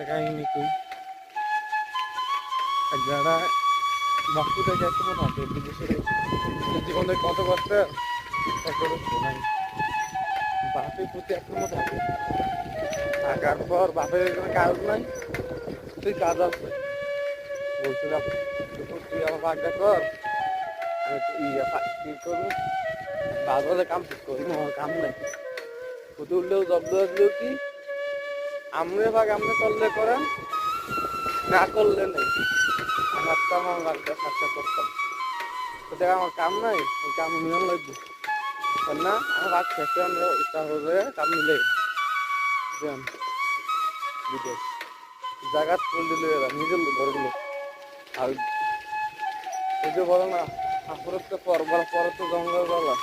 একটা কাহিনী কই। এক জায়গায় বাপু থেকে একটা মনে আছে বিদেশে জীবনে কত কষ্ট একটা শোনাই। বাপের প্রতি একটা মতো থাকে থাকার পর বাপের কোনো কাজ নাই, তুই কাজ আছে বলছিলাম তুই আমার ভাগটা কর, আমি কি করবো বাজারে কাম ঠিক করবো, আমার কাম নাই কোথাও উঠলেও জব্দ আসলেও কি আমরে ভাগ আমরে করলে করেন, না করলে নেই। আমি একটা আমার ভাগটা সাক্ষাৎ করতাম, তো দেখ আমার কাম নাই, এই কাম নিয়ম লাগবে না, আমার ভাগ শেষে আমরা হলে কাম মিলে যান বিদেশ জায়গা তুলে দিলে নিজের ঘরগুলো। আর ওই যে বলো না ঠাকুরের তো পর তো জঙ্গল বলা